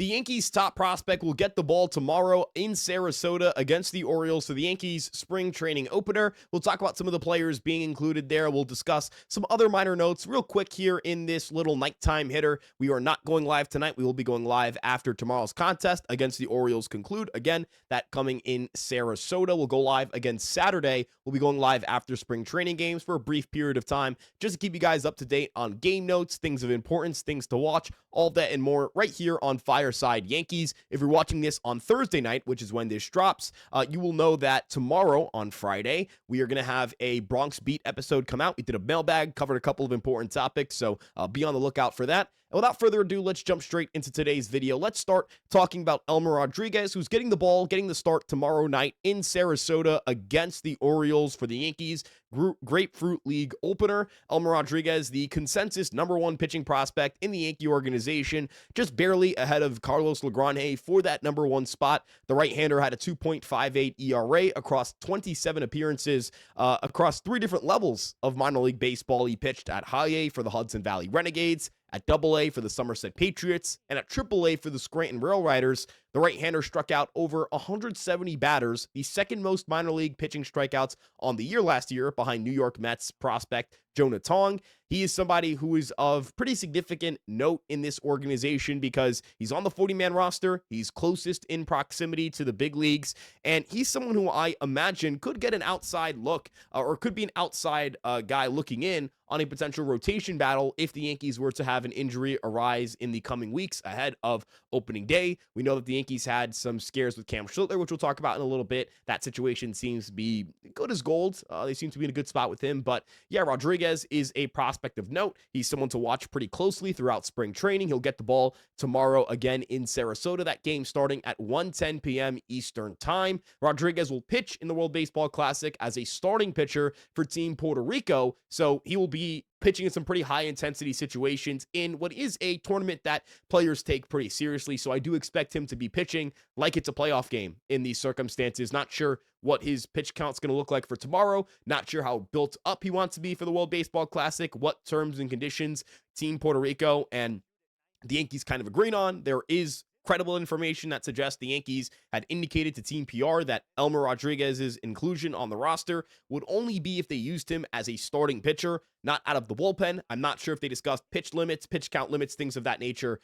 The Yankees' top prospect will get the ball tomorrow in Sarasota against the Orioles for the Yankees spring training opener. We'll talk about some of the players being included there. We'll discuss some other minor notes real quick here in this little nighttime hitter. We are not going live tonight. We will be going live after tomorrow's contest against the Orioles conclude. Again, that coming in Sarasota. We'll go live again Saturday. We'll be going live after spring training games for a brief period of time just to keep you guys up to date on game notes, things of importance, things to watch, all of that and more right here on Fireside Yankees. If you're watching this on Thursday night, which is when this drops, you will know that tomorrow on Friday, we are going to have a Bronx Beat episode come out. We did a mailbag, covered a couple of important topics, so be on the lookout for that. And without further ado, let's jump straight into today's video. Let's start talking about Elmer Rodriguez, who's getting the start tomorrow night in Sarasota against the Orioles for the Yankees Grapefruit League opener. Elmer Rodriguez, the consensus #1 pitching prospect in the Yankee organization, just barely ahead of Carlos Legrand for that #1 spot. The right-hander had a 2.58 ERA across 27 appearances across 3 different levels of minor league baseball. He pitched at High A for the Hudson Valley Renegades, at Double-A for the Somerset Patriots, and at Triple-A for the Scranton Rail Riders. The right-hander struck out over 170 batters, the second most minor league pitching strikeouts on the year last year, behind New York Mets prospect Jonah Tong. He is somebody who is of pretty significant note in this organization because he's on the 40-man roster, he's closest in proximity to the big leagues, and he's someone who I imagine could get an outside look, or could be an outside guy looking in on a potential rotation battle if the Yankees were to have an injury arise in the coming weeks ahead of opening day. We know that the Yankees had some scares with Cam Schlittler, which we'll talk about in a little bit. That situation seems to be good as gold. They seem to be in a good spot with him. But yeah, Rodriguez is a prospect of note. He's someone to watch pretty closely throughout spring training. He'll get the ball tomorrow again in Sarasota. That game starting at 1:10 p.m. Eastern Time. Rodriguez will pitch in the World Baseball Classic as a starting pitcher for Team Puerto Rico. So he will be pitching in some pretty high-intensity situations in what is a tournament that players take pretty seriously. So I do expect him to be pitching like it's a playoff game in these circumstances. Not sure what his pitch count's going to look like for tomorrow. Not sure how built up he wants to be for the World Baseball Classic, what terms and conditions Team Puerto Rico and the Yankees kind of agreed on. There is credible information that suggests the Yankees had indicated to Team PR that Elmer Rodriguez's inclusion on the roster would only be if they used him as a starting pitcher, not out of the bullpen. I'm not sure if they discussed pitch limits, pitch count limits, things of that nature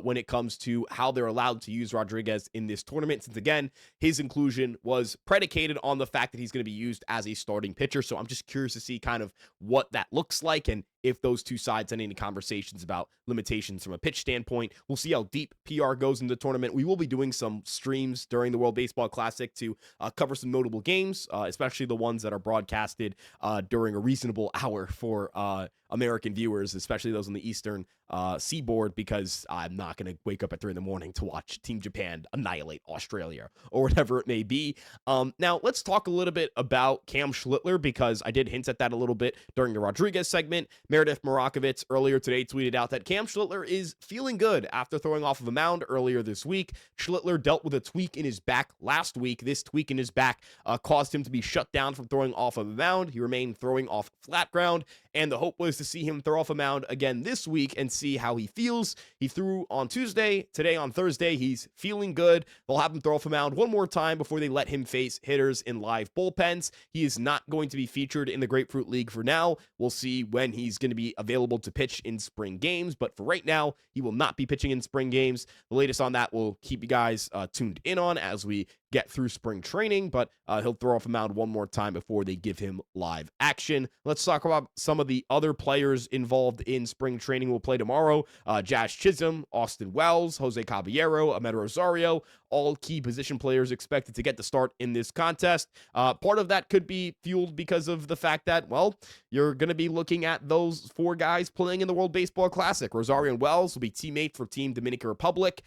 when it comes to how they're allowed to use Rodriguez in this tournament, since again, his inclusion was predicated on the fact that he's going to be used as a starting pitcher. So I'm just curious to see kind of what that looks like and if those two sides had any conversations about limitations from a pitch standpoint. We'll see how deep PR goes in the tournament. We will be doing some streams during the World Baseball Classic to cover some notable games, especially the ones that are broadcasted during a reasonable hour for American viewers, especially those on the Eastern seaboard, because I'm not going to wake up at 3 in the morning to watch Team Japan annihilate Australia or whatever it may be. Now, let's talk a little bit about Cam Schlittler, because I did hint at that a little bit during the Rodriguez segment. Meredith Morakovitz earlier today tweeted out that Cam Schlittler is feeling good after throwing off of a mound earlier this week. Schlittler dealt with a tweak in his back last week. This tweak in his back caused him to be shut down from throwing off of a mound. He remained throwing off flat ground, and the hope was to see him throw off a mound again this week and see how he feels. He threw on Tuesday. Today on Thursday, he's feeling good. They'll have him throw off a mound one more time before they let him face hitters in live bullpens. He is not going to be featured in the Grapefruit League for now. We'll see when he's going to be available to pitch in spring games, but for right now, he will not be pitching in spring games. The latest on that will keep you guys tuned in on as we get through spring training, but he'll throw off a mound one more time before they give him live action. Let's talk about some of the other players involved in spring training will play tomorrow. Jazz Chisholm, Austin Wells, Jose Caballero, Ahmed Rosario, all key position players expected to get the start in this contest. Part of that could be fueled because of the fact that, well, you're going to be looking at those 4 guys playing in the World Baseball Classic. Rosario and Wells will be teammates for Team Dominican Republic.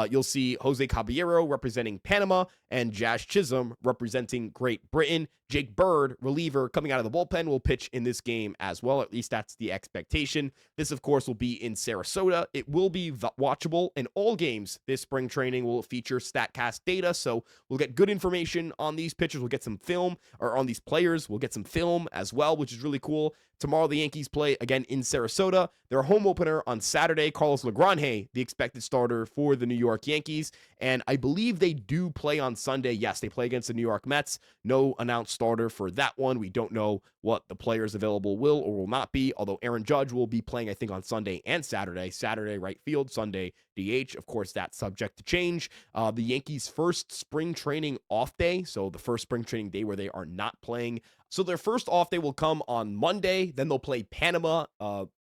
You'll see Jose Caballero representing Panama and Jazz Chisholm representing Great Britain. Jake Bird, reliever, coming out of the bullpen, will pitch in this game as well. At least that's the expectation. This, of course, will be in Sarasota. It will be watchable, and all games this spring training will feature StatCast data, so we'll get good information on these pitchers. We'll get some film, or on these players. We'll get some film as well, which is really cool. Tomorrow, the Yankees play again in Sarasota. Their home opener on Saturday. Carlos Legrand, the expected starter for the New York Yankees. And I believe they do play on Sunday. Yes, they play against the New York Mets. No announced starter for that one. We don't know what the players available will or will not be, although Aaron Judge will be playing, I think, on Sunday and Saturday. Saturday, right field. Sunday, DH. Of course, that's subject to change. The Yankees' first spring training off day, so the first spring training day where they are not playing. So their first off day will come on Monday. Then they'll play Panama.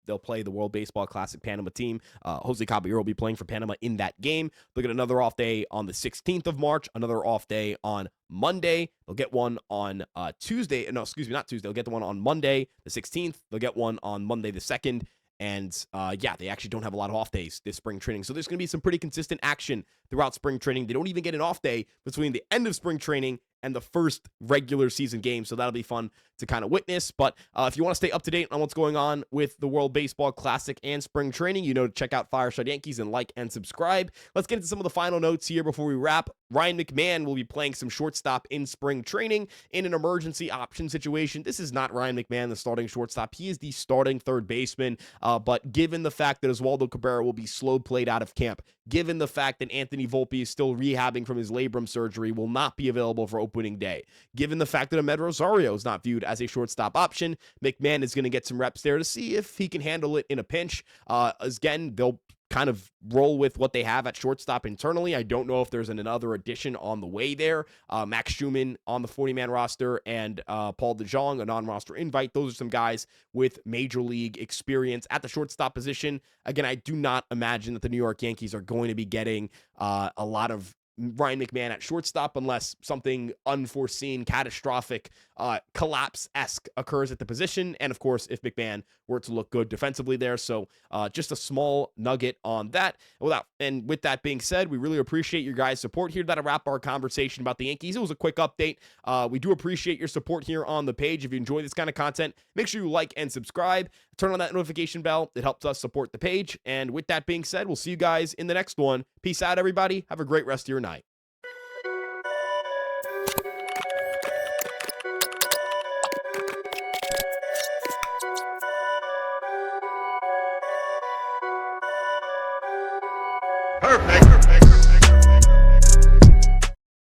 They'll play the World Baseball Classic Panama team. Jose Caballero will be playing for Panama in that game. They'll get another off day on the 16th of March, another off day on Monday. They'll get one on Tuesday. No, excuse me, not Tuesday. They'll get the one on Monday, the 16th. They'll get one on Monday, the 2nd. And yeah, they actually don't have a lot of off days this spring training. So there's going to be some pretty consistent action throughout spring training. They don't even get an off day between the end of spring training and the first regular season game. So that'll be fun to kind of witness. But if you want to stay up to date on what's going on with the World Baseball Classic and spring training, you know, check out Fireside Yankees and like and subscribe. Let's get into some of the final notes here before we wrap. Ryan McMahon will be playing some shortstop in spring training in an emergency option situation. This is not Ryan McMahon, the starting shortstop. He is the starting third baseman. But given the fact that Oswaldo Cabrera will be slow played out of camp, given the fact that Anthony Volpe is still rehabbing from his labrum surgery, will not be available for opening day, given the fact that Ahmed Rosario is not viewed as a shortstop option, McMahon is going to get some reps there to see if he can handle it in a pinch. Again, they'll kind of roll with what they have at shortstop internally. I don't know if there's another addition on the way there. Max Schumann on the 40-man roster and Paul DeJong, a non-roster invite. Those are some guys with major league experience at the shortstop position. Again, I do not imagine that the New York Yankees are going to be getting a lot of Ryan McMahon at shortstop unless something unforeseen, catastrophic, collapse-esque occurs at the position. And of course, if McMahon were to look good defensively there. So just a small nugget on that. And with that being said, we really appreciate your guys' support here. That'll wrap our conversation about the Yankees. It was a quick update. We do appreciate your support here on the page. If you enjoy this kind of content, make sure you like and subscribe. Turn on that notification bell. It helps us support the page. And with that being said, we'll see you guys in the next one. Peace out, everybody. Have a great rest of your night. Perfect.